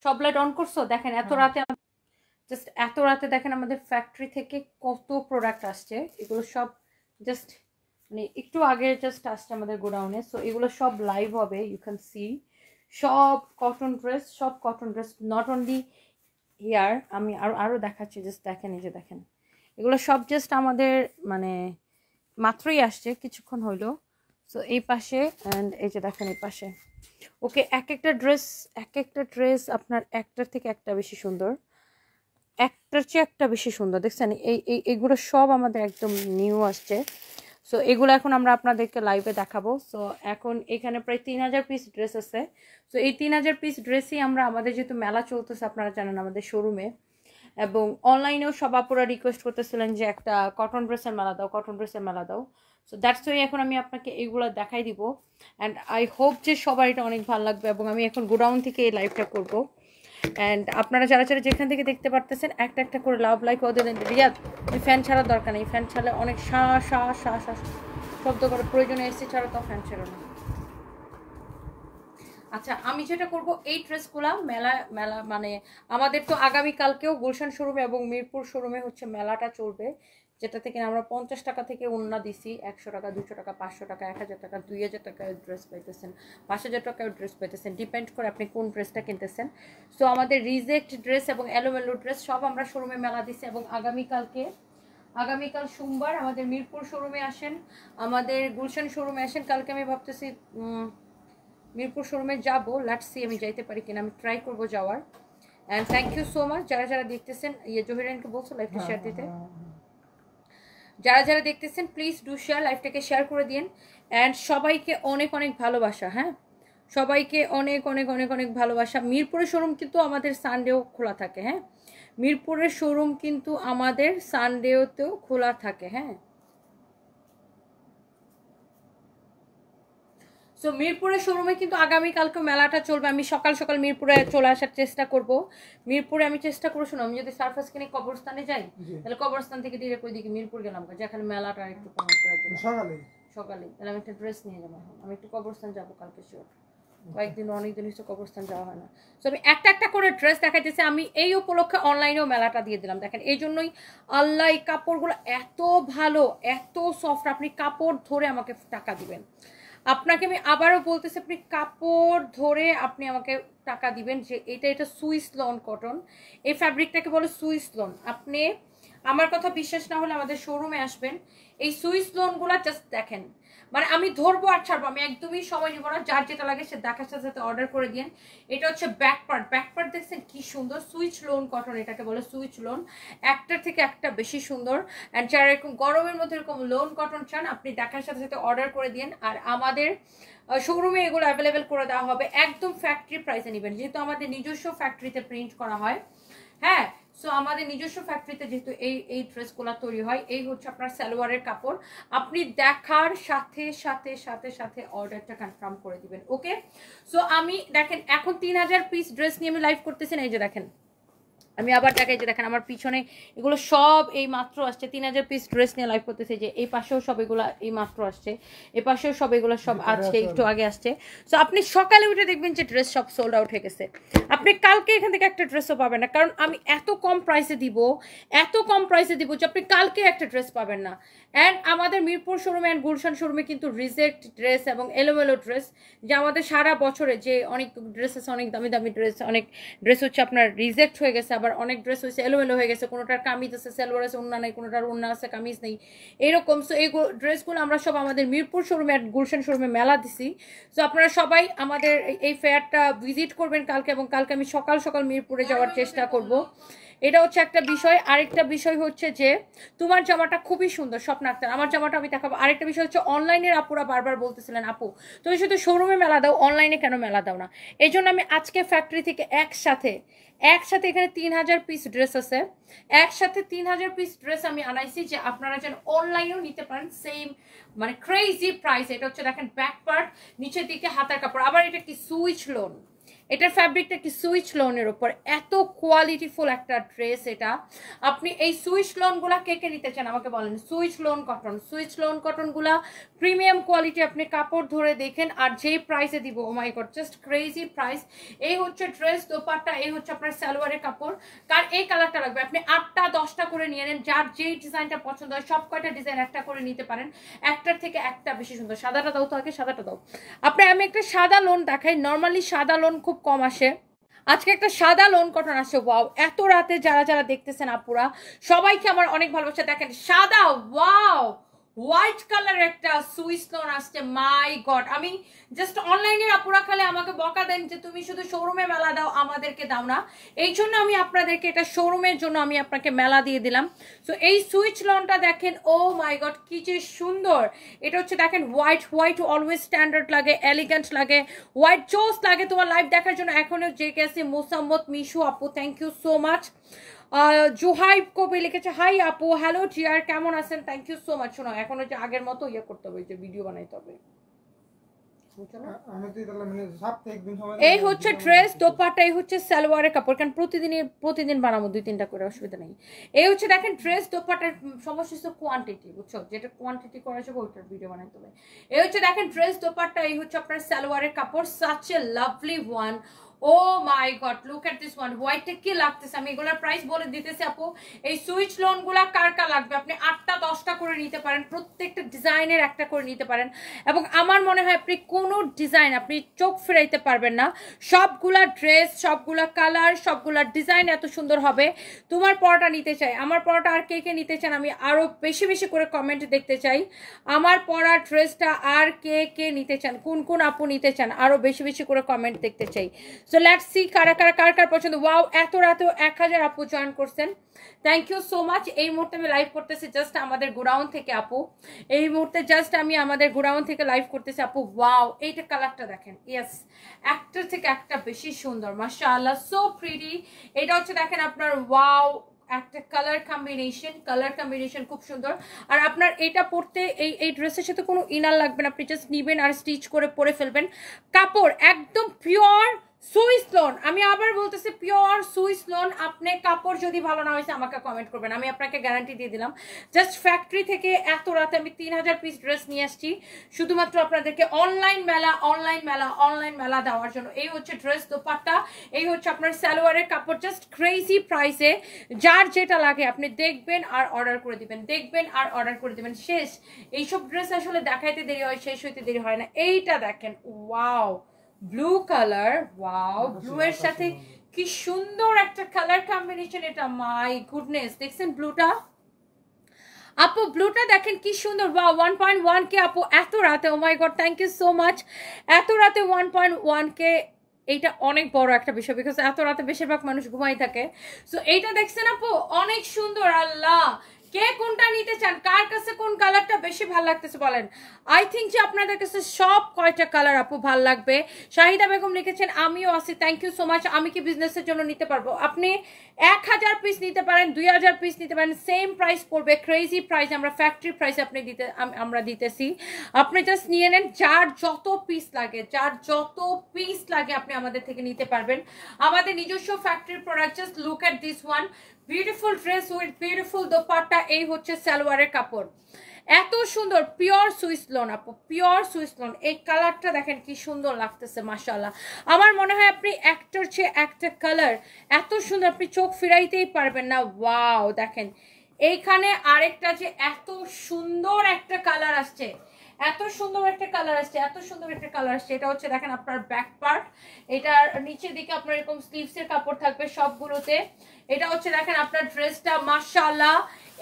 সব light on করছো? দেখেন এত রাতে, জাস্ট এত রাতে দেখেন আমাদের ফ্যাক্টরি থেকে কত প্রোডাক্ট আসছে। এগুলো সব জাস্ট মানে একটু আগে জাস্ট আসছে আমাদের গোডাউনে। সো এগুলো সব লাইভ হবে, ইউ ক্যান সি। সব কটন ড্রেস, সব cotton dress, not only here. আমি আরও দেখাচ্ছি, জাস্ট দেখেন, এই যে দেখেন এগুলো সব জাস্ট আমাদের মানে মাত্রই আসছে, কিছুক্ষণ হইলো। সো এই পাশে অ্যান্ড এই যে দেখেন এই পাশে। ওকে, এক একটা ড্রেস আপনার একটার থেকে একটা বেশি সুন্দর, একটার চেয়ে একটা বেশি সুন্দর। দেখছেন এইগুলো সব আমাদের একদম নিউ আসছে। সো এগুলো এখন আমরা আপনাদেরকে লাইভে দেখাবো। সো এখন এখানে প্রায় 3000 পিস ড্রেস আছে। সো এই 3000 পিস ড্রেসই আমরা, আমাদের যেহেতু মেলা চলতেছে আপনারা জানেন আমাদের শোরুমে, এবং অনলাইনেও সব আপুরা রিকোয়েস্ট করতেছিলেন যে একটা কটন ড্রেসের মেলা দাও, কটন ড্রেসের মেলা দাও। সো দ্যাটস ওয়াই এখন আমি আপনাকে এইগুলো দেখাই দিব। অ্যান্ড আই হোপ যে সবার এটা অনেক ভালো লাগবে। এবং আমি এখন গোডাউন থেকে এই লাইভটা করবো। অ্যান্ড আপনারা যারা যারা যেখান থেকে দেখতে পারতেছেন একটা একটা করে লাভ লাইক ওদের। রিয়াদ, ওই ফ্যান ছাড়ার দরকার নেই, ফ্যান ছাড়লে অনেক শব্দ করে, প্রয়োজনে এসি ছাড়া তো ফ্যান ছিল না। আচ্ছা, আমি যেটা করব, এই ড্রেসগুলা মেলা মেলা মানে আমাদের তো আগামীকালকেও গুলশান শোরুমে এবং মিরপুর শোরুমে হচ্ছে মেলাটা চলবে, যেটা থেকে আমরা 50 টাকা থেকে ওন্না দিছি, 100 টাকা, 200 টাকা, 500 টাকা, 1000 টাকা, 2000 টাকায় ড্রেস পাইতেছেন, 5000 টাকায় ড্রেস পাইতেছেন, ডিপেন্ড করে আপনি কোন ড্রেসটা কিনতেছেন। সো আমাদের রিজেক্ট ড্রেস এবং এলোমেলো ড্রেস সব আমরা শোরুমে মেলা দিছি। এবং আগামীকাল সোমবার আমাদের মিরপুর শোরুমে আসেন, আমাদের গুলশান শোরুমে আসেন। কালকে আমি ভাবতেছি মিরপুর শোরুমে যাবো, লেটস সি আমি যাইতে পারি কিনা, আমি ট্রাই করবো যাওয়ার। And thank you so much যারা যারা দেখতেছেন। জহিরানকে বলছো লাইভটা শেয়ার দিতে। যারা যারা দেখতেছেন প্লিজ ডু শেয়ার, লাইভটাকে শেয়ার করে দিন। অ্যান্ড সবাইকে অনেক অনেক ভালোবাসা। হ্যাঁ, সবাইকে অনেক অনেক অনেক অনেক ভালোবাসা। মিরপুরের শোরুম কিন্তু আমাদের সানডেও খোলা থাকে। হ্যাঁ, মিরপুরের শোরুম কিন্তু আমাদের সানডেতেও খোলা থাকে। হ্যাঁ, সো মিরপুরের শোরুমে কিন্তু আগামীকালকে মেলাটা চলবে। আমি সকাল সকাল মিরপুরে চলে আসার চেষ্টা করব। মিরপুরে আমি চেষ্টা করে শুনো, আমি যদি সার্ফাস কিনে কবরস্থানে যাই, তাহলে কবরস্থান থেকে ডিরেক্ট ওইদিকে মিরপুর গেলাম, যেখানে মেলাটা একটু কমেন্ট করে দিলাম সকালে। তাহলে আমি একটা ড্রেস নিয়ে যাবো। আমি একটু কবরস্থান যাবো কালকে শিওর, কয়েকদিন অনেকদিন হচ্ছে কবরস্থান যাওয়া হয় না। সো আমি একটা একটা করে ড্রেস দেখাইতেছি। আমি এই উপলক্ষে অনলাইনেও মেলাটা দিয়ে দিলাম। দেখেন, এই জন্যই আল্লাহ, এই কাপড়গুলো এত ভালো, এত সফট, আপনি কাপড় ধরে আমাকে টাকা দিবেন। আপনাকে আমি আবারও বলতেছি, আপনি কাপড় ধরে আপনি আমাকে টাকা দিবেন। যে এটা সুইস লন কটন, এই ফ্যাব্রিকটাকে বলে সুইস লন। আপনি আমার কথা বিশ্বাস না হলে আমাদের শোরুমে আসবেন। এই সুইস লোনগুলো জাস্ট দেখেন, মানে আমি ধরবো আর ছাড়বো, আমি একদমই সময় নিব না। যার যেটা লাগে সে দেখার সাথে সাথে অর্ডার করে দিন। এটা হচ্ছে ব্যাক পার্ট দেখছেন কি সুন্দর, সুইচ লোন কটন এটাকে বলে, সুইচ লোন। একটার থেকে একটা বেশি সুন্দর। অ্যান্ড যারা এরকম গরমের মধ্যে এরকম লোন কটন চান, আপনি দেখার সাথে সাথে অর্ডার করে দিন। আর আমাদের শোরুমে এগুলো অ্যাভেলেবেল করে দেওয়া হবে, একদম ফ্যাক্টরি প্রাইসে নেবেন, যেহেতু আমাদের নিজস্ব ফ্যাক্টরিতে প্রিন্ট করা হয়। হ্যাঁ, সো আমাদের নিজস্ব ফ্যাক্টরিতে যেহেতু এই ড্রেসগুলো তৈরি হয়। এই হচ্ছে আপনার সালোয়ারের কাপড়, আপনি দেখার সাথে সাথে সাথে সাথে অর্ডারটা কনফার্ম করে দিবেন। ওকে, সো আমি দেখেন এখন 3000 পিস ড্রেস নিয়ে আমি লাইভ করতেছি না। এই যে দেখেন, আমি আবার দেখাই, যে দেখেন আমার পিছনে এগুলো সব এই মাত্র আসছে। 3000 পিস ড্রেস নিয়ে লাইভ করতেছে। যে এই পাশেও সব এগুলো এই মাত্র আসছে, এই পাশেও সব এগুলো সব আছে, একটু আগে আসছে। সো আপনি সকালে উঠে দেখবেন যে ড্রেস সব সোল্ড আউট হয়ে গেছে। আপনি কালকে এখান থেকে একটা ড্রেসও পাবেন না, কারণ আমি এত কম প্রাইসে দিব, এত কম প্রাইসে দিব যে আপনি কালকে একটা ড্রেস পাবেন না। অ্যান্ড আমাদের মিরপুর শোরুমে অ্যান্ড গুলশান শোরুমে কিন্তু রিজেক্ট ড্রেস এবং এলোমেলো ড্রেস, যে আমাদের সারা বছরে যে অনেক ড্রেস আছে, অনেক দামি দামি ড্রেস, অনেক ড্রেস হচ্ছে আপনার রিজেক্ট হয়ে গেছে, আবার অনেক ড্রেস হয়েছে এলোমেলো হয়ে গেছে, কোনোটার কামিজ আছে, সালোয়ার আছে, ওন্না নেই, কোনোটার ওন্না আছে কামিজ নেই, এরকম। সো এই ড্রেসগুলো আমরা সব আমাদের মিরপুর শোরুমে আর গুলশান শোরুমে মেলা দিছি। সো আপনারা সবাই আমাদের এই ফেয়ারটা ভিজিট করবেন কালকে, এবং কালকে আমি সকাল সকাল মিরপুরে যাওয়ার চেষ্টা করব। এটা হচ্ছে একটা বিষয়। আরেকটা বিষয় হচ্ছে যে তোমার জামাটা খুবই সুন্দর, স্বপ্ন আক্তার, আমার জামাটা আমি দেখাবো। আরেকটা বিষয় হচ্ছে অনলাইনের আপুরা বারবার বলতেছিলেন, আপু তুমি শুধু শোরুমে মেলা দাও, অনলাইনে কেন মেলা দাও না? এই জন্য আমি আজকে ফ্যাক্টরি থেকে একসাথে এখানে 3000 পিস ড্রেস আছে, একসাথে 3000 পিস ড্রেস আমি আনাইছি, যে আপনারা যেন অনলাইনেও নিতে পারেন সেম মানে ক্রেজি প্রাইস। এটা হচ্ছে দেখেন ব্যাক পার্ট, নিচের দিকে হাতার কাপড়, আবার এটা কি সুইচ লোন, এটার ফ্যাব্রিকটা কি সুইচ লোনের উপর, এত কোয়ালিটিফুল একটা ড্রেস এটা। আপনি এই সুইচ লোনগুলা কে কে নিতে চান আমাকে বলেন। সুইচ লোন কটনগুলা প্রিমিয়াম কোয়ালিটি, আপনি কাপড় ধরে দেখেন আর যেই প্রাইসে দিব, ও my god just crazy price. এই হচ্ছে ড্রেস দোপাট্টা, এই হচ্ছে আপনার সালোয়ারের কাপড়। কার এই কালারটা লাগবে আপনি 8টা 10টা করে নিয়ে নেন, যার যেই ডিজাইনটা পছন্দ হয় সব কয়টা ডিজাইন একটা করে নিতে পারেন, একটার থেকে একটা বেশি সুন্দর। সাদাটা দাও তো আগে, সাদাটা দাও। আপনি আমি একটা সাদা লোন দেখাই, নর্মালি সাদা লোন খুব কম আসে, আজকে একটা সাদা লোন কটন আসছে। ওয়াও, এত রাতে যারা যারা দেখতেছেন আপুরা সবাইকে আমার অনেক ভালোবাসা। দেখেন সাদা, ওয়াও হোয়াইট কালার একটা সুইস লোন আসছে, মাই গড। আমি জাস্ট অনলাইনের আপুরা খালে আমাকে বকা দেন যে তুমি শুধু শোরুমে মেলা দাও, আমাদেরকে দাও না। এই জন্য আমি আপনাদেরকে এটা শোরুমের জন্য আমি আপনাকে মেলা দিয়ে দিলাম। সো এই সুইচ লোনটা দেখেন, ও মাই গড কি যে সুন্দর। এটা হচ্ছে দেখেন হোয়াইট অলওয়েজ স্ট্যান্ডার্ড লাগে, এলিগেন্ট লাগে, হোয়াইট চোস লাগে। তোমার লাইভ দেখার জন্য এখনো যে গেছে মোসাম্মত মিশু আপু, thank you so much. Zuhaib কবি লিখেছে হাই আপু, হ্যালো জিয়ার কেমন আছেন, থ্যাংক ইউ সো মাচ। শোনো এখন হচ্ছে আগের মতো ইয়ে করতে হবে, যে ভিডিও বানাইতে হবে। এই হচ্ছে ড্রেস দোপাট্টা, এই হচ্ছে সালোয়ারের কাপড়, কারণ প্রতিদিন বানাবো 2-3টা করে, অসুবিধা নেই। এই হচ্ছে দেখেন ড্রেস দোপাট্টার সমস্ত কোয়ান্টিটি, বুঝছো, যেটা কোয়ান্টিটি করা যাবে ওইটার ভিডিও বানাইতে হবে। এই হচ্ছে দেখেন ড্রেস দোপাট্টা, এই হচ্ছে আপনার সালোয়ারের কাপড়, such a lovely one. Oh my God look at this one, হোয়াইটটা কি লাগতেছে। আমি এগুলোর প্রাইস বলে দিতেছি আপু। এই সুইচ লোনগুলা কার কার লাগবে আপনি 8টা 10টা করে নিতে পারেন, প্রত্যেকটা ডিজাইনের একটা করে নিতে পারেন। এবং আমার মনে হয় আপনি কোনো ডিজাইন আপনি চোখ ফেরাইতে পারবেন না। সবগুলা ড্রেস, সবগুলা কালার, সবগুলা ডিজাইন এত সুন্দর হবে। তোমার পরোটা নিতে চাই, আমার পরোটা আর কে কে নিতে চান আমি আরো বেশি বেশি করে কমেন্ট দেখতে চাই। আমার পরা ড্রেসটা আর কে কে নিতে চান, কোন কোন আপু নিতে চান, আরো বেশি বেশি করে কমেন্ট দেখতে চাই। সো লেটস সি কার পছন্দ। ওয়াও, এত রাতেও 1000 আপু জয়েন করছেন, থ্যাংক ইউ সো মাচ। এই মুহূর্তে আমি লাইভ করতেছি জাস্ট আমাদের গোডাউন থেকে আপু, এই মুহূর্তে জাস্ট আমি আমাদের গোডাউন থেকে লাইভ করতেছি আপু। ওয়াও, এইটা কালারটা দেখেন, ইয়েস একটা থেকে একটা বেশি সুন্দর, মাশাআল্লাহ সো প্রিটি। এটা হচ্ছে দেখেন আপনার ওয়াও একটা কালার কম্বিনেশন খুব সুন্দর। আর আপনার এটা পরতে এই ড্রেসের সাথে কোনো ইনার লাগবে না, আপনি জাস্ট নিবেন আর স্টিচ করে পরে ফেলবেন। কাপড় একদম পিওর সুইস লোন, আমি আবার বলতেছি পিওর সুইস লোন। আপনি কাপড় যদি ভালো না হয়েছে আমাকে কমেন্ট করবেন, আমি আপনাকে গ্যারান্টি দিয়ে দিলাম। জাস্ট ফ্যাক্টরি থেকে এত রাতে আমি 3000 পিস ড্রেস নিয়ে আসছি শুধুমাত্র আপনাদেরকে অনলাইন মেলা দেওয়ার জন্য। এই হচ্ছে ড্রেস দোপাট্টা, এই হচ্ছে আপনার সালোয়ারের কাপড়, জাস্ট ক্রেজি প্রাইসে। যার যেটা লাগে আপনি দেখবেন আর অর্ডার করে দিবেন, শেষ। এইসব ড্রেস আসলে দেখাইতে দেরি হয়, শেষ হইতে দেরি হয় না। এইটা দেখেন, wow blue colour, wow blue এর সাথে কি সুন্দর একটা কালার কম্বিনেশন, এটা মাই গুডনেস। দেখছেন ব্লুটা আপু, ব্লুটা দেখেন কি সুন্দর। ওয়াও 1.1 কে আপু এত রাতে, oh my God thank you so much. এত রাতে 1.1 কে, এইটা অনেক বড় একটা বিষয়, বিকজ এত রাতে বেশিরভাগ মানুষ ঘুমাই থাকে। সো এইটা দেখছেন আপু অনেক সুন্দর। আল্লাহ, কে কোনটা নিতে চান, কার কাছে কোন কালারটা বেশি ভালো লাগতেছে বলেন। আই থিঙ্ক যে আপনাদের কাছে সব কয়টা কালার আপু ভাল লাগবে। শাহিদা বেগম লিখেছেন আমিও আছি, থ্যাংক ইউ সো মাচ। আমি কি বিজনেসের জন্য নিতে পারবো? আপনি 1000 পিস নিতে পারেন, 2000 পিস নিতে পারেন, সেম প্রাইস পড়বে, ক্রেজি প্রাইস। আমরা ফ্যাক্টরি প্রাইস আমরা দিতেছি, আপনি জাস্ট নিয়ে নেন। যার যত পিস লাগে আপনি আমাদের থেকে নিতে পারবেন, আমাদের নিজস্ব factory product. Just look at this one, beautiful dress with beautiful dupatta. এই হচ্ছে সালোয়ারের কাপড়, এত সুন্দর পিওর সুইস লোন আপু, পিওর সুইস লোন। এই কালারটা দেখেন কি সুন্দর লাগতেছে, মাশাআল্লাহ। আমার মনে হয় আপনি একটার চেয়ে একটা কালার এত সুন্দর, আপনি চোখ ফিরাইতেই পারবেন না। ওয়াও দেখেন এইখানে আরেকটা যে এত সুন্দর একটা কালার আসছে, এটা হচ্ছে দেখেন আপনার ব্যাক পার্ট, এটার নিচের দিকে আপনার এরকম স্লিভসের কাপড় থাকবে সবগুলোতে। এটা হচ্ছে দেখেন আপনার ড্রেসটা, মাশাআল্লাহ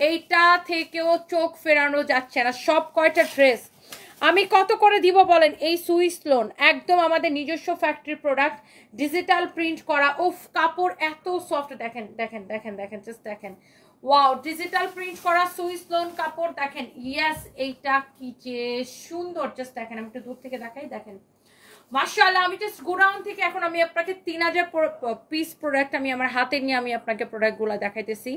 এইটা থেকেও চোখ ফেরানো যাচ্ছে না। সব কয়টা ড্রেস আমি কত করে দিব বলেন? এই সুইস লোন একদম আমাদের নিজস্ব ফ্যাক্টরি প্রোডাক্ট, ডিজিটাল প্রিন্ট করা। উফ, কাপড় এত সফট, দেখেন জাস্ট দেখেন, ওয়াও ডিজিটাল প্রিন্ট করা সুইস লোন কাপড় দেখেন। ইয়েস, এইটা কি যে সুন্দর, জাস্ট দেখেন, আমি একটু দূর থেকে দেখাই, দেখেন মাশাআল্লাহ। আমি জাস্ট গোডাউন থেকে এখন আমি আপনাকে 3000 পিস প্রোডাক্ট আমি আমার হাতে নিয়ে আমি আপনাকে প্রোডাক্টগুলো দেখাইতেছি।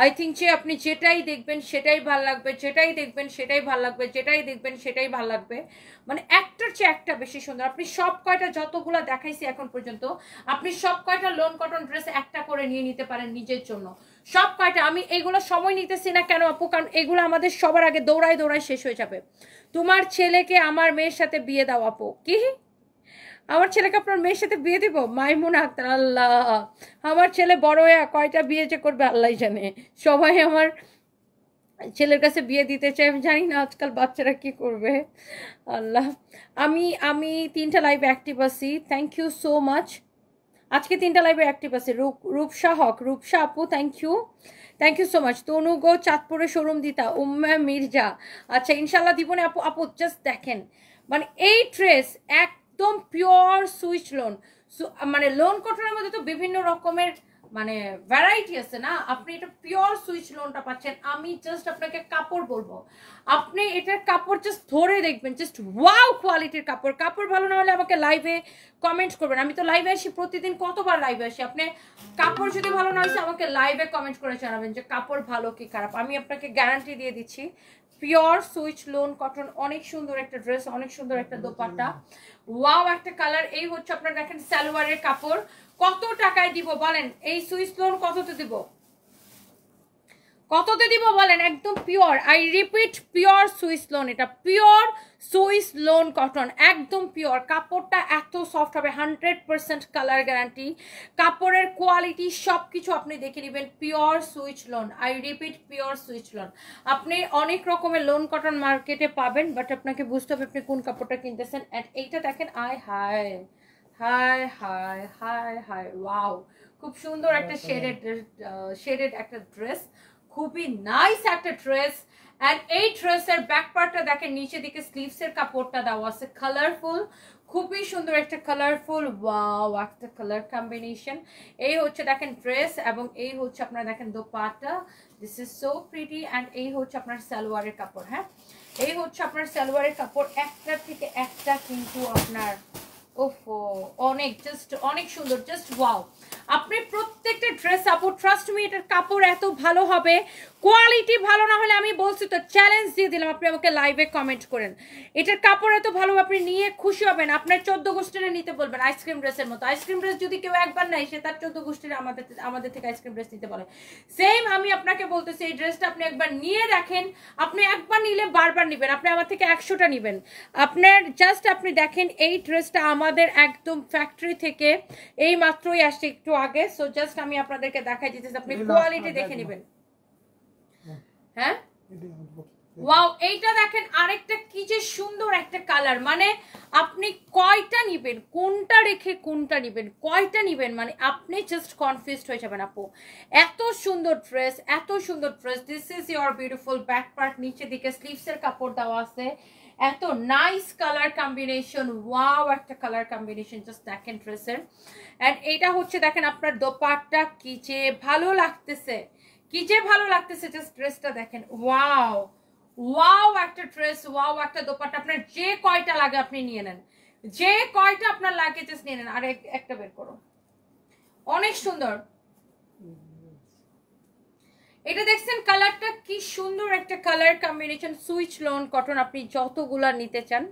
আই থিঙ্ক যে আপনি যেটাই দেখবেন সেটাই ভালো লাগবে, যেটাই দেখবেন সেটাই ভালো লাগবে, যেটাই দেখবেন সেটাই ভালো লাগবে। মানে একটার চেয়ে একটা বেশি সুন্দর। আপনি সব কয়টা যতগুলো দেখাইছি এখন পর্যন্ত, আপনি সব কয়টা লোন কটন ড্রেস একটা করে নিয়ে নিতে পারেন নিজের জন্য। সব কয়টা। আমি এগুলো সময় নিতেছি না কেন আপু, কারণ এগুলো আমাদের সবার আগে দৌড়ায় দৌড়ায় শেষ হয়ে যাবে। তোমার ছেলেকে আমার মেয়ের সাথে বিয়ে দাও আপু। কি? আমার ছেলেকে আপনার মেয়ের সাথে বিয়ে দিব? মাইমুনা আক্তার, আল্লাহ, আমার ছেলে বড় হয়ে কয়টা বিয়ে যে করবে আল্লাহ জানে। সবাই আমার ছেলের কাছে বিয়ে দিতে চাই, আমি জানি না আজকাল বাচ্চারা কি করবে আল্লাহ। আমি আমি 3টা লাইভে অ্যাক্টিভ আছি, থ্যাংক ইউ সো মাচ। আজকে 3টা লাইভে অ্যাক্টিভ আছে। রূপসা হক, রূপসা আপু থ্যাংক ইউ সো মাচ। তনু গো চাঁদপুরে শোরুম দিতা, উম্মা মির্জা, আচ্ছা ইনশাল্লাহ দিব না আপু। আপু জাস্ট দেখেন, মানে এই ড্রেস একদম পিওর সুইচ লোন, মানে লোন কটনের মধ্যে তো বিভিন্ন রকমের মানে ভ্যারাইটি আছে না, আপনি এটা পিওর সুইচ লোনটা পাচ্ছেন। আমি জাস্ট আপনাকে কাপড় বলবো, আপনি এটার কাপড় জাস্ট ধরে দেখবেন, জাস্ট ওয়াও কোয়ালিটির কাপড়। কাপড় ভালো না হলে আমাকে লাইভে কমেন্ট করবেন। আমি তো লাইভে আসি প্রতিদিন, কতবার লাইভে আসি। আপনি কাপড় যদি ভালো না হয়েছে আমাকে লাইভে কমেন্ট করে জানাবেন যে কাপড় ভালো কি খারাপ। আমি আপনাকে গ্যারান্টি দিয়ে দিচ্ছি পিওর সুইচ লোন কটন, অনেক সুন্দর একটা ড্রেস, অনেক সুন্দর একটা দোপাট্টা, ওয়াও একটা কালার। এই হচ্ছে আপনার দেখেন সালোয়ারের কাপড়। কত টাকায় দিব বলেন? এই সুইচ লোন কততে দিব? কততে দিব বলেন? একদম pure, I repeat pure Swiss loan. এটা পিওর সুইস লোন কটন, একদম পিওর। কাপড়টা এত সফট হবে, 100% কালার গ্যারান্টি, কাপড়ের কোয়ালিটি সব কিছু আপনি দেখে নেবেন। Pure switch loan, I repeat pure switch loan. আপনি অনেক রকমের লোন কটন মার্কেটে পাবেন, বাট আপনাকে বুঝতে হবে আপনি কোন কাপড়টা কিনতেছেন। অ্যান্ড এইটা দেখেন, আয় হায় হায় হায় হায় হায়, ওয়াও, খুব সুন্দর একটা শেডেড একটা ড্রেস, খুবই নাইস একটা ড্রেস। এন্ড এই ড্রেসের ব্যাক পার্টটা দেখেন, নিচে দিকে স্লিভস এর কাপড়টা দেওয়া আছে কালারফুল, খুবই সুন্দর একটা কালারফুল, ওয়াও একটা কালার কম্বিনেশন। এই হচ্ছে দেখেন ড্রেস, এবং এই হচ্ছে আপনারা দেখেন dupatta, this is so pretty. And এই হচ্ছে আপনার সালোয়ারের কাপড়। হ্যাঁ, এই হচ্ছে আপনার সালোয়ারের কাপড়, একটা থেকে একটা কিন্তু আপনার ওফো অনেক জাস্ট অনেক সুন্দর, জাস্ট ওয়াও। আপনি প্রত্যেকটা ড্রেস আপু ট্রাস্ট মি, এটার কাপড় এত ভালো হবে, কোয়ালিটি ভালো না হলে আমি বলছি তো চ্যালেঞ্জ দিয়ে দিলাম, আপনি আমাকে লাইভে কমেন্ট করেন। এটার কাপড় এত ভালো, আপনি নিয়ে খুশি হবেন, আপনার 14 গোষ্ঠীরা নিতে বলবেন আইসক্রিম ড্রেসের মতো। আইসক্রিম ড্রেস যদি কেউ একবার নেয়, সে তার 14 গোষ্ঠীরা আমাদের থেকে আইসক্রিম ড্রেস নিতে বলে। সেম আমি আপনাকে বলতেছি, এই ড্রেসটা আপনি একবার নিয়ে দেখেন, আপনি একবার নিলে বারবার নেবেন, আপনি আমার থেকে 100টা নেবেন। আপনার জাস্ট আপনি দেখেন, এই ড্রেসটা আমাদের একদম ফ্যাক্টরি থেকে এই মাত্রই আসছে একটু আগে। সো জাস্ট আমি আপনাদেরকে দেখাই দিতেছি, আপনি কোয়ালিটি দেখে নেবেন। হ্যাঁ, ওয়াও, এইটা দেখেন আরেকটা কি যে সুন্দর একটা কালার। মানে আপনি কয়টা নিবেন, কোনটা রেখে কোনটা নিবেন, কয়টা নিবেন, মানে আপনি জাস্ট কনফিউজড হয়ে যাবেন আপু। এত সুন্দর ড্রেস, এত সুন্দর dress. This is your beautiful back part, নিচে দিকে স্লিভস এর কাপড় দেওয়া আছে, এত নাইস কালার কম্বিনেশন, ওয়াও একটা কালার কম্বিনেশন, জাস্ট দেখেন ড্রেসের। এন্ড এইটা হচ্ছে দেখেন আপনার দোপাট্টা, কি যে ভালো লাগতেছে, কি যে ভালো লাগতেছে, জাস্ট ড্রেসটা দেখেন, ওয়াও ওয়াও একটা ড্রেস, ওয়াও একটা দোপাট্টা। আপনার যে কয়টা লাগে আপনি নিয়ে নেন, যে কয়টা আপনার লাগে জাস্ট নিয়ে নেন। আর একটা বের করো, অনেক সুন্দর। এটা দেখছেন কালারটা কি সুন্দর একটা colour combination, switch loan cotton. আপনি যতগুলো নিতে চান,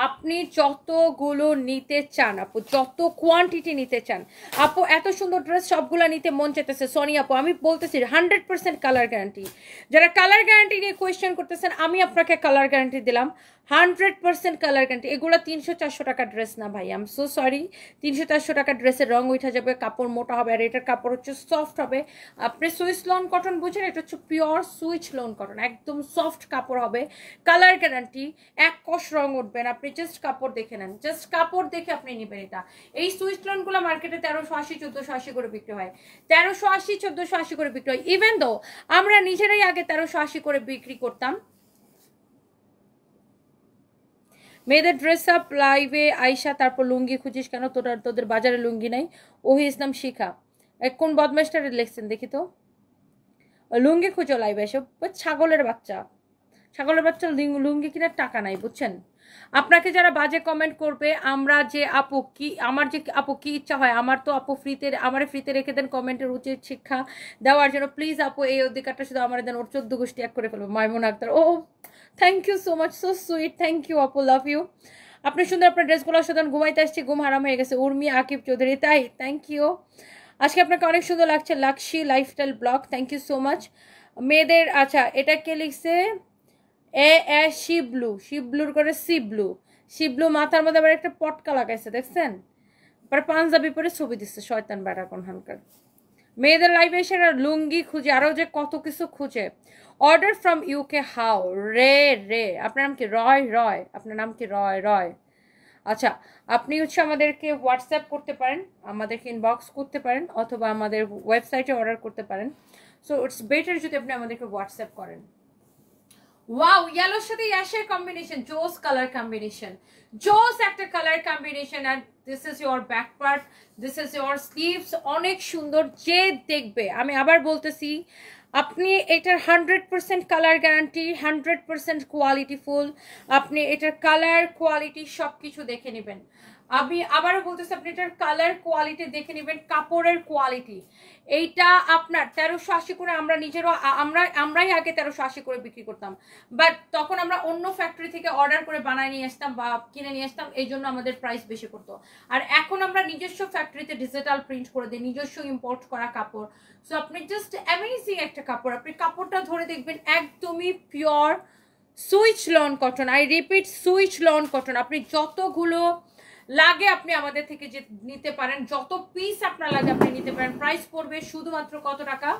আপনি যতগুলো নিতে চান আপু, যত কোয়ান্টিটি নিতে চান আপু, এত সুন্দর ড্রেস সবগুলো নিতে মন চাইতেছে। সনি আপু আমি বলতেছি 100% কালার গ্যারান্টি। যারা কালার গ্যারান্টি নিয়ে কোয়েশ্চেন করতেছেন, আমি আপনাকে কালার গ্যারান্টি দিলাম, 100% কালার গ্যারান্টি। এগুলো 300-400 টাকা ড্রেস না ভাই, আই এম সো সরি। 300-400 টাকা ড্রেসের রং উঠে যাবে, কাপড় মোটা হবে, আর এটার কাপড় হচ্ছে সফট হবে। আপনি সুইচ লোন কটন বুঝেন, এটা হচ্ছে পিওর সুইচ লোন কটন, একদম সফট কাপড় হবে, কালার গ্যারান্টি, এক কষ রং উঠবেন। আপনি জাস্ট কাপড় দেখে নেন, জাস্ট কাপড় দেখে আপনি নেবেন এটা। এই সুইচ লোনগুলো মার্কেটে 1380-1480 করে বিক্রি হয়, 1380-1480 করে বিক্রি হয়। ইভেন দো আমরা নিজেরাই আগে 1380 করে বিক্রি করতাম। মেয়েদের ড্রেস আপ লাইভে আইসা তারপর লুঙ্গি খুঁজিস কেন, তোদের বাজারে লুঙ্গি নাই? ওহি ইসলাম শিখা, কোন বদমাস্টারে লিখছেন দেখি তো, লুঙ্গি খুঁজো লাইভে এসে, ছাগলের বাচ্চা, ছাগলের বাচ্চা লুঙ্গি কিনার টাকা নাই বুঝছেন। আপনাকে যারা বাজে কমেন্ট করবে, আমরা যে আপু কি, আমার যে আপু কি ইচ্ছা হয়, আমার তো আপু ফ্রিতে, আমার ফ্রিতে রেখে দেন কমেন্টের উচিত শিক্ষা দেওয়ার জন্য, প্লিজ আপু এই অধিকারটা শুধু আমার দেন, ওর 14 গোষ্ঠী এক করে ফেলবো। Maimun Akhtar, oh thank you so much, so sweet, thank you আপু, লাভ ইউ। আপনি সুন্দর আপনার ড্রেসগুলো সুতরাং ঘুমাইতে আসছি, ঘুম হারাম হয়ে গেছে। উর্মি আকিব চৌধুরী, তাই থ্যাংক ইউ। আজকে আপনাকে অনেক সুন্দর লাগছে, Luxy lifestyle blog, thank you so much. মেয়েদের, আচ্ছা এটা কে লিখছে, এ শিবলু, শিবলুর করে শিবলু, শিবলু মাথার মধ্যে আবার একটা পটকা লাগাইছে দেখছেন, পরে পাঞ্জাবি পরে ছবি দিচ্ছে, শয়তান বেটা কোনখানকার। মেয়েদের লাইফে এসে লুঙ্গি খুঁজে, আরো যে কত কিছু খুঁজে। অর্ডার ফ্রম ইউকে হাউ, রে রে, আপনার নাম কি? রয়, রয়, আপনার নাম কি? রয়, রয়। আচ্ছা, আপনি হচ্ছে আমাদেরকে হোয়াটসঅ্যাপ করতে পারেন, আমাদেরকে ইনবক্স করতে পারেন, অথবা আমাদের ওয়েবসাইটে অর্ডার করতে পারেন। সো ইটস বেটার যদি আপনি আমাদেরকে হোয়াটসঅ্যাপ করেন। ওয়াও, ইয়েলোর সাথে অ্যাশের কম্বিনেশন, জোস কালার কম্বিনেশন, জোস একটা colour combination. And this is your back part, this is your sleeves, অনেক সুন্দর। যে দেখবে, আমি আবার বলতেছি, আপনি এটার 100% কালার গ্যারান্টি, 100% কোয়ালিটিফুল। আপনি এটার কালার কোয়ালিটি সব কিছু দেখে নেবেন। আমি আবারও বলতেছি, আপনি এটার কালার কোয়ালিটি দেখে নেবেন, কাপড়ের কোয়ালিটি। এইটা আপনার 1380 করে, আমরা নিজেরও আমরাই আগে 1380 করে বিক্রি করতাম, বাট তখন আমরা অন্য ফ্যাক্টরি থেকে অর্ডার করে বানায় নিয়ে আসতাম বা কিনে নিয়ে আসতাম, এই জন্য আমাদের প্রাইস বেশি করতো। আর এখন আমরা নিজস্ব ফ্যাক্টরিতে ডিজিটাল প্রিন্ট করে দিই, নিজস্ব ইম্পোর্ট করা কাপড়। সো আপনি জাস্ট অ্যামেজিং একটা কাপড়, আপনি কাপড়টা ধরে দেখবেন একদমই pure switch loan cotton. I repeat, switch loan cotton. আপনি যতগুলো লাগে আপনি আমাদের থেকে যে নিতে পারেন, যত পিস আপনার লাগে আপনি নিতে পারেন। প্রাইস পড়বে শুধুমাত্র কত টাকা?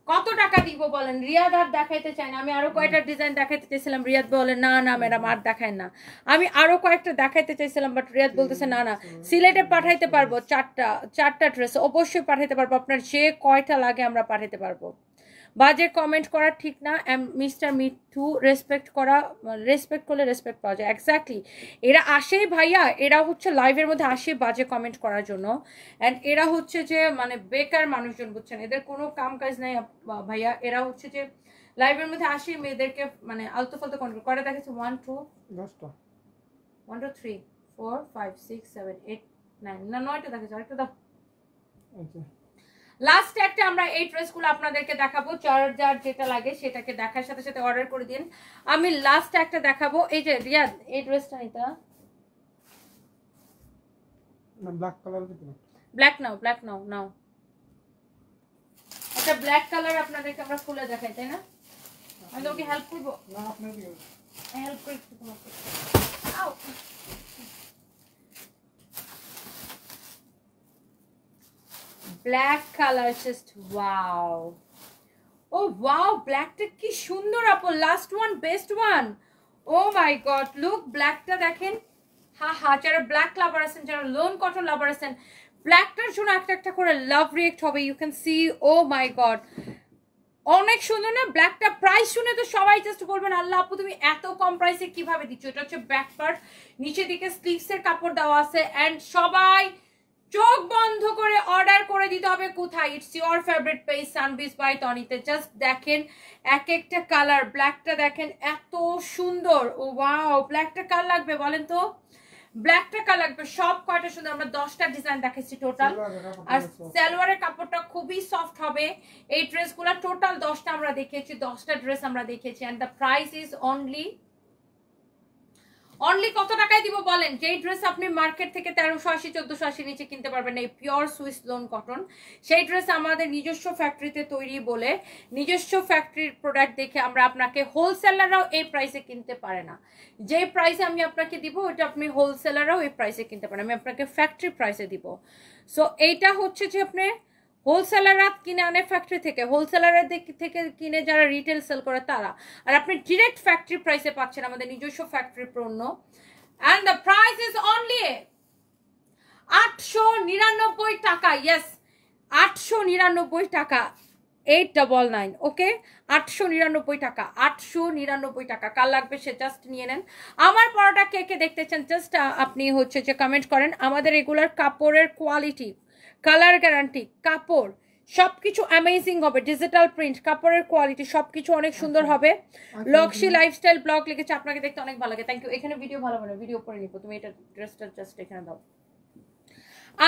কত টাকা দিব বলেন? রিয়াদ আর দেখাইতে চাই না, আমি আরো কয়েকটা ডিজাইন দেখাইতে চাইছিলাম, রিয়াদ বলে না না ম্যাডাম আর দেখায় না। আমি আরো কয়েকটা দেখাইতে চাইছিলাম, বাট রিয়াদ বলতেছে না না, সিলেটে পাঠাইতে পারবো, চারটা ড্রেস অবশ্যই পাঠাইতে পারবো, আপনার যে কয়টা লাগে আমরা পাঠাইতে পারবো। বাজে কমেন্ট করা ঠিক না মিস্টার মিঠু, রেসপেক্ট করলে রেসপেক্ট পাওয়া যায়। এক্স্যাক্টলি, এরা আসেই ভাইয়া, এরা হচ্ছে লাইভের মধ্যে আসে বাজে কমেন্ট করার জন্য। অ্যান্ড এরা হচ্ছে যে মানে বেকার মানুষজন, বুঝছেন, এদের কোনো কাম কাজ নাই ভাইয়া। এরা হচ্ছে যে লাইভের মধ্যে আসে মেয়েদেরকে মানে আলতু ফালতু কন্ট্রোল করে। দেখেছে 1 2 3 4 5 6 7 8 9 না 9টা দেখেছে, আরেকটা দাও। লাস্ট একটা আমরা এই ড্রেসগুলো আপনাদেরকে দেখাবো, যার যার যেটা লাগে সেটাকে দেখার সাথে সাথে অর্ডার করে দিন। আমি লাস্ট একটা দেখাবো, এই যে রিয়াদ এই ড্রেসটা নিতা, না ব্ল্যাক কালার দিতে না, ব্ল্যাক নাও নাও, এটা ব্ল্যাক কালার আপনাদেরকে আমরা খুলে দেখাই, তাই না? আমি তোমাকে হেল্প করব না, আপনাকে হেল্প করি তোমাকে। আও ব্ল্যাক কালার, জাস্ট ওয়াও, ও ওয়াও, ব্ল্যাকটা কি সুন্দর আপু, last one, best one. Oh my God, look ব্ল্যাকটা দেখেন। হা, যারা ব্ল্যাক লাভার আছেন, যারা লোন কটন লাভার আছেন, ব্ল্যাকটার জন্য একটা একটা করে লাভ রিয়েক্ট হবে। You can see, oh my God, অনেক সুন্দর না ব্ল্যাকটা? প্রাইস শুনে তো সবাই জাস্ট বলবেন আল্লাহ আপু তুমি এত কম প্রাইসে কিভাবে দিচ্ছ। এটা হচ্ছে ব্যাক পার্ট, নিচে দিকে স্লিভসের কাপড় দেওয়া আছে। অ্যান্ড সবাই চোখ বন্ধ করে অর্ডার করে দিতে হবে। কোথায়? ইটস ইওর ফেভারিট পেজ সানবিজ বাই তনিতে। জাস্ট দেখেন এক একটা কালার, ব্ল্যাকটা দেখেন এত সুন্দর। ও ওয়াও, ব্ল্যাকটা কার লাগবে বলেন তো? ব্ল্যাকটা কার লাগবে? সব কয়টা সুন্দর, আমরা 10টা ডিজাইন দেখাচ্ছি টোটাল। আর সালোয়ারের কাপড়টা খুবই সফট হবে। এই ড্রেসগুলো টোটাল 10টা আমরা দেখিয়েছি, 10টা ড্রেস আমরা দেখিয়েছি। And the price is only কত টাকায় দিব বলেন? যেই ড্রেস আপনি মার্কেট থেকে 1380 1480 নিচে কিনতে পারবেন এই পিওর সুইস লোন কটন, সেই ড্রেস আমাদের নিজস্ব ফ্যাক্টরিতে তৈরি বলে, নিজস্ব ফ্যাক্টরির প্রোডাক্ট দেখে আমরা আপনাকে, হোলসেলাররাও এই প্রাইসে কিনতে পারে না। যে প্রাইসে আমি আপনাকে দিব ওটা আপনি হোলসেলাররাও এই প্রাইসে কিনতে পারেন, আমি আপনাকে ফ্যাক্টরি প্রাইসে দিব। সো এইটা হচ্ছে যে আপনি হোলসেলাররা কিনে আনে ফ্যাক্টরি থেকে, হোলসেলারের থেকে কিনে যারা রিটেল সেল করে তারা, আর আপনি ডিরেক্ট ফ্যাক্টরি প্রাইসে পাচ্ছেন আমাদের নিজস্ব ফ্যাক্টরি পণ্য। And the price is only 899 টাকা। ইয়েস, 899 টাকা, 899। ওকে, 899 টাকা, 899 টাকা। কার লাগবে সে জাস্ট নিয়ে নেন। আমার পড়াটা কে কে দেখতে চান জাস্ট আপনি হচ্ছে যে কমেন্ট করেন। আমাদের এগুলার কাপড়ের কোয়ালিটি, কালার গ্যারান্টি, কাপড় সবকিছু অ্যামেজিং হবে, ডিজিটাল প্রিন্ট, কাপড়ের কোয়ালিটি সবকিছু অনেক সুন্দর হবে। লক্সি লাইফস্টাইল ব্লগ লিখেছে, আপনাকে দেখতে অনেক ভালো লাগে, থ্যাংক ইউ। এখানে ভিডিও ভালো হবে না, ভিডিও করে নিবো, তুমি এটা ড্রেসটা জাস্ট এখানে দাও।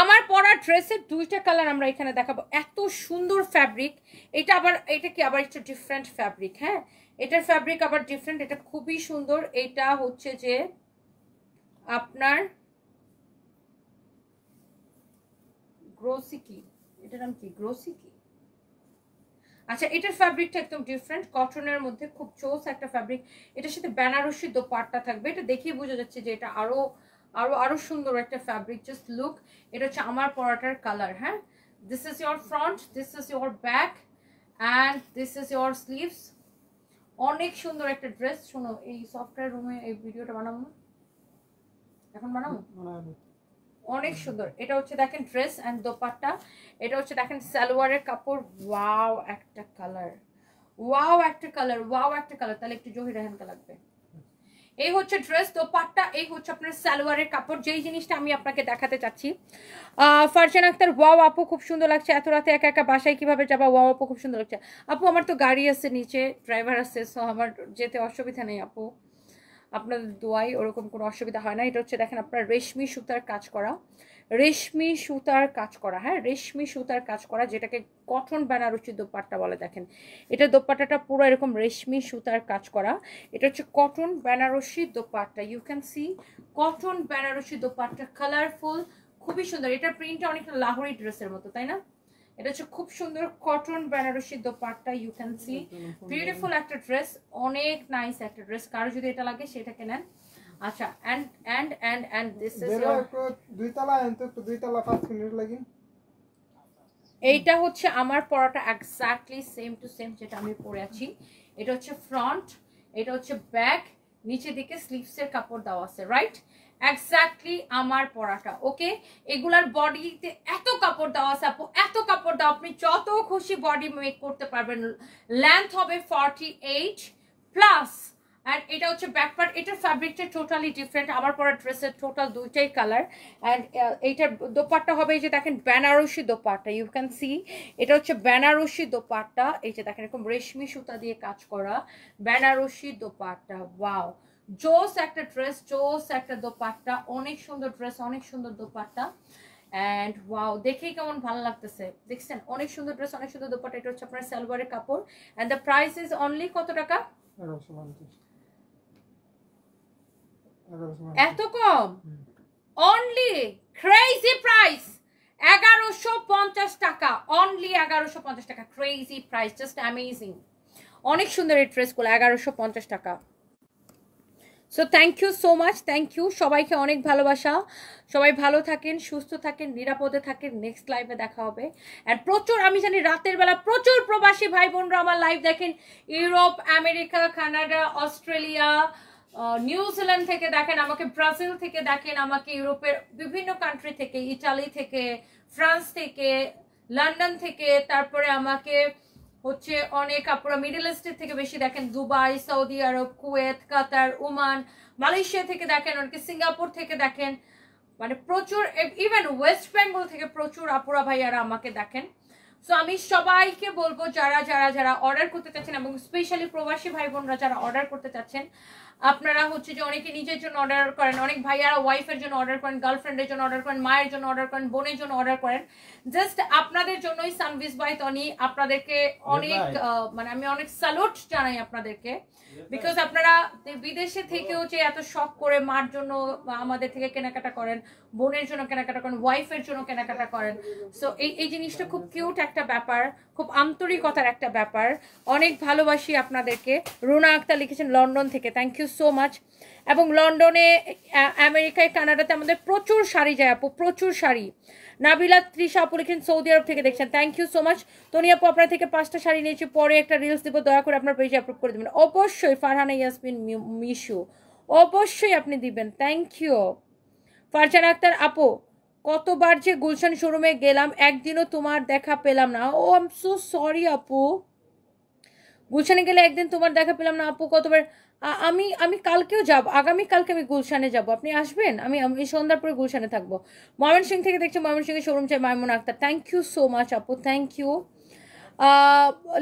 আমার পরা ড্রেসের দুইটা কালার আমরা এখানে দেখাবো, এত সুন্দর ফ্যাব্রিক। এটা আবার এটা কি আবার একটু ডিফারেন্ট ফ্যাব্রিক, হ্যাঁ এটার ফ্যাব্রিক আবার ডিফারেন্ট, এটা খুবই সুন্দর। এটা হচ্ছে যে আপনার গ্রোসিকি, এটার নাম কি গ্রোসিকি, আচ্ছা এটার ফ্যাব্রিকটা একদম ডিফারেন্ট, কটনের মধ্যে খুব চোস একটা ফ্যাব্রিক। এটার সাথে বেনারসি দোপাট্টা থাকবে, এটা দেখিয়ে বোঝা যাচ্ছে যে এটা আরো আরো আরো সুন্দর একটা ফ্যাব্রিক, জাস্ট লুক। এটা হচ্ছে আমার পরাটার কালার, হ্যাঁ this is your front, this is your back and this is your sleeves. অনেক সুন্দর একটা ড্রেস। শোনো এই সফটওয়্যার রুমে এই ভিডিওটা বানাবো না, এখন বানাবো, অনেক সুন্দর। এটা হচ্ছে দেখেন ড্রেস অ্যান্ড দোপাট্টা, এটা হচ্ছে দেখেন সালোয়ারের কাপড়। ওয়াও একটা কালার, ওয়াও একটা কালার, ওয়াও একটা কালার। তাহলে একটু জহির রেহানকা লাগবে। এই হচ্ছে ড্রেস দোপাট্টা, এই হচ্ছে আপনার সালোয়ারের কাপড়। যেই জিনিসটা আমি আপনাকে দেখাতে চাচ্ছি, ফারজানা আক্তার ওয়াও আপু খুব সুন্দর লাগছে, এত রাতে একা একা বাসায় কিভাবে যাবা, ওয়াও আপু খুব সুন্দর লাগছে। আপু আমার তো গাড়ি আছে নিচে, ড্রাইভার আছে, সো আমার যেতে অসুবিধা নেই আপু, আপনাদের দোয়াই ওরকম কোনো অসুবিধা হয় না। এটা হচ্ছে দেখেন আপনার রেশমি সুতার কাজ করা, রেশমি সুতার কাজ করা, হ্যাঁ রেশমি সুতার কাজ করা, যেটাকে কটন বেনারসি দোপাট্টা বলে। দেখেন এটা দোপাট্টাটা পুরো এরকম রেশমি সুতার কাজ করা, এটা হচ্ছে cotton Banarasi dupatta. You can see cotton Banarasi dupatta, colourful, খুবই সুন্দর। এটার প্রিন্টটা অনেকটা লাহোরি ড্রেসের মতো, তাই না? এটা হচ্ছে খুব সুন্দর cotton Banarasi dupatta, you can see beautiful একটা ড্রেস, অনেক নাইস একটা ড্রেস। কারো যদি এটা লাগে সেটাকে নেন। আচ্ছা এন্ড দিস ইজ দুই তলা এন্ড তো দুই তলা 5 মিনিট লাগি। এইটা হচ্ছে আমার পরাটা এক্স্যাক্টলি সেম টু সেম যেটা আমি পরে আছি। এটা হচ্ছে ফ্রন্ট, এটা হচ্ছে ব্যাক, নিচে দিকে স্লিভসের কাপড় দেওয়া আছে, রাইট এক্স্যাক্টলি আমার পরাটা। ওকে এগুলার বডিতে এত কাপড় দেওয়া আছে আপু, এত কাপড় দেওয়া, আপনি যত খুশি বডি মেক করতে পারবেন। লেন্থ হবে 48 প্লাস, আর এটা হচ্ছে ব্যাক পার্ট। এটার ফ্যাব্রিকটা টোটালি ডিফারেন্ট, আমার পরা ড্রেসের টোটাল দুইটাই কালার। অ্যান্ড এইটার দোপাট্টা হবে এই যে দেখেন Banarasi dupatta, you can see এটা হচ্ছে বেনারসি দোপাট্টা। এই যে দেখেন এরকম রেশমি সুতা দিয়ে কাজ করা বেনারসি দোপাট্টা। ওয়াও জোস একটা ড্রেস, জোস একটা দোপাট্টা, অনেক সুন্দর ড্রেস, অনেক সুন্দর দোপাট্টা। অ্যান্ড ওয়াও দেখেই কেমন ভালো লাগতেছে, দেখছেন অনেক সুন্দর ড্রেস, অনেক সুন্দর দোপাট্টা। এটা হচ্ছে আপনার সালোয়ারের কাপড় and the price is only কত টাকা? 1150। এত কম? অনলি ক্রেজি প্রাইস 1150 টাকা, অনলি 1150 টাকা, ক্রেজি প্রাইস, জাস্ট অ্যামেজিং। অনেক সুন্দর এই ড্রেসগুলো 1150 টাকা। So thank you so much, thank you সবাইকে, অনেক ভালোবাসা। সবাই ভালো থাকেন, সুস্থ থাকেন, নিরাপদে থাকেন। নেক্সট লাইভে দেখা হবে। অ্যান্ড প্রচুর আমি জানি রাতের বেলা প্রচুর প্রবাসী ভাই বোনরা আমার লাইভ দেখেন, Europe, America, Canada, Australia, New Zealand থেকে দেখেন আমাকে, ব্রাজিল থেকে দেখেন আমাকে, ইউরোপের বিভিন্ন কান্ট্রি থেকে, ইটালি থেকে, ফ্রান্স থেকে, লন্ডন থেকে, তারপরে আমাকে হচ্ছে অনেক আপনারা মিডল ইস্টের থেকে বেশি দেখেন, দুবাই, সৌদি আরব, কুয়েত, কাতার, ওমান, মালয়েশিয়া থেকে দেখেন, অনেকে সিঙ্গাপুর থেকে দেখেন, মানে প্রচুর, ইভেন ওয়েস্ট বেঙ্গল থেকে প্রচুর আপুরা ভাইয়ারা আমাকে দেখেন। সো আমি সবাইকে বলবো যারা যারা যারা অর্ডার করতে চাচ্ছেন, এবং স্পেশালি প্রবাসী ভাই বোনরা যারা অর্ডার করতে চাচ্ছেন, আপনারা হচ্ছে যে অনেকে নিজের জন্য অর্ডার করেন, অনেক ভাইয়ারা ওয়াইফের জন্য অর্ডার করেন, গার্লফ্রেন্ডের জন্য অর্ডার করেন, মায়ের জন্য অর্ডার করেন, বোনের জন্য অর্ডার করেন। জাস্ট আপনাদের জন্যই সানভিজ বাই তনি আপনাদেরকে অনেক মানে আমি অনেক স্যালুট জানাই আপনাদেরকে, বিকজ আপনারা বিদেশে থেকেও যে এত শখ করে মার জন্য আমাদের থেকে কেনাকাটা করেন, বোনের জন্য কেনাকাটা করেন, ওয়াইফের জন্য কেনাকাটা করেন। সো এই জিনিসটা খুব কিউট একটা ব্যাপার, খুব আন্তরিকতার একটা ব্যাপার। অনেক ভালোবাসি আপনাদেরকে। রুনা আক্তার লিখেছেন লন্ডন থেকে, থ্যাংক ইউ সো মাচ। এবং লন্ডনে, আমেরিকায়, কানাডাতে আমাদের প্রচুর শাড়ি যায় আপু, প্রচুর শাড়ি। নাবিলা তৃষা আপু লিখেন সৌদি আরব থেকে দেখছেন, thank you so much. Toni আপু আপনার থেকে 5টা শাড়ি নিয়েছি, পরে একটা রিলস দিব, দয়া করে আপনার পেজে আপলোড করে দেবেন। অবশ্যই ফারহানা ইয়াসমিন মিশু, অবশ্যই আপনি দিবেন, থ্যাংক ইউ। ফারজানা আক্তার আপু কতবার যে গুলশান শোরুমে গেলাম, একদিনও তোমার দেখা পেলাম না। ও আই এম সো সরি আপু, গুলশানে গেলে একদিন তোমার দেখা পেলাম না আপু, কতবার। আমি আমি কালকেও যাব, আগামীকালকে আমি গুলশানে যাব, আপনি আসবেন? আমি আমি সন্ধ্যার পরে গুলশানে থাকবো। ময়মনসিংহ থেকে দেখছি, ময়মনসিংহের শোরুম চাই Maimun Akhtar, thank you so much আপু, থ্যাংক ইউ।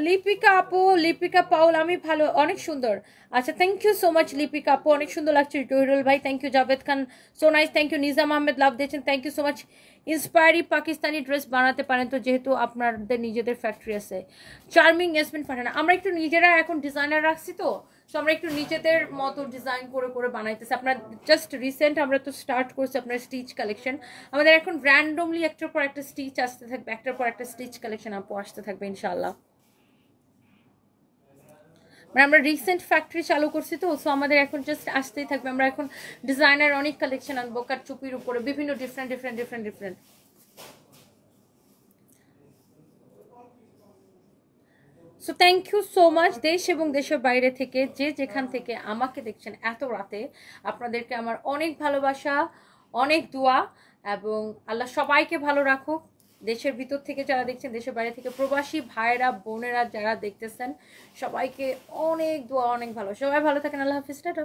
লিপিকা আপু, লিপিকা পাউল, আমি ভালো, অনেক সুন্দর। আচ্ছা, thank you so much Lipika আপু, অনেক সুন্দর লাগছে। জহিরুল ভাই thank you, Javed Khan so nice, thank you. Nizam Ahmed love দিয়েছেন, থ্যাংক ইউ সো মাচ। ইন্সপায়ারি পাকিস্তানি ড্রেস বানাতে পারেন তো, যেহেতু আপনাদের নিজেদের ফ্যাক্টরি আছে। চার্মিং ইয়াসমিন ফারহানা, আমরা একটু নিজেরা এখন ডিজাইনার রাখছি তো, সো আমরা একটু নিজেদের মতো ডিজাইন করে করে বানাইতেছি। আপনার জাস্ট রিসেন্ট আমরা তো স্টার্ট করছি আপনার স্টিচ কালেকশন, আমাদের এখন র্যান্ডমলি একটার পর একটা স্টিচ আসতে থাকবে, একটার পর একটা স্টিচ কালেকশন আপু আসতে থাকবে ইনশাআল্লাহ। মানে আমরা রিসেন্ট ফ্যাক্টরি চালু করছি তো, সো আমাদের এখন জাস্ট আসতেই থাকবে। আমরা এখন ডিজাইনার অনেক কালেকশন আনবো, কারচুপির উপরে বিভিন্ন different different different different. So thank you so much দেশ এবং দেশের বাইরে থেকে যে যেখান থেকে আমাকে দেখছেন এত রাতে, আপনাদেরকে আমার অনেক ভালোবাসা, অনেক দোয়া, এবং আল্লাহ সবাইকে ভালো রাখুক। দেশের ভিতর থেকে যারা দেখছেন, দেশের বাইরে থেকে প্রবাসী ভাইয়েরা বোনেরা যারা দেখতেছেন, সবাইকে অনেক দোয়া, অনেক ভালো, সবাই ভালো থাকেন। আল্লাহ হাফিজ, টাটা।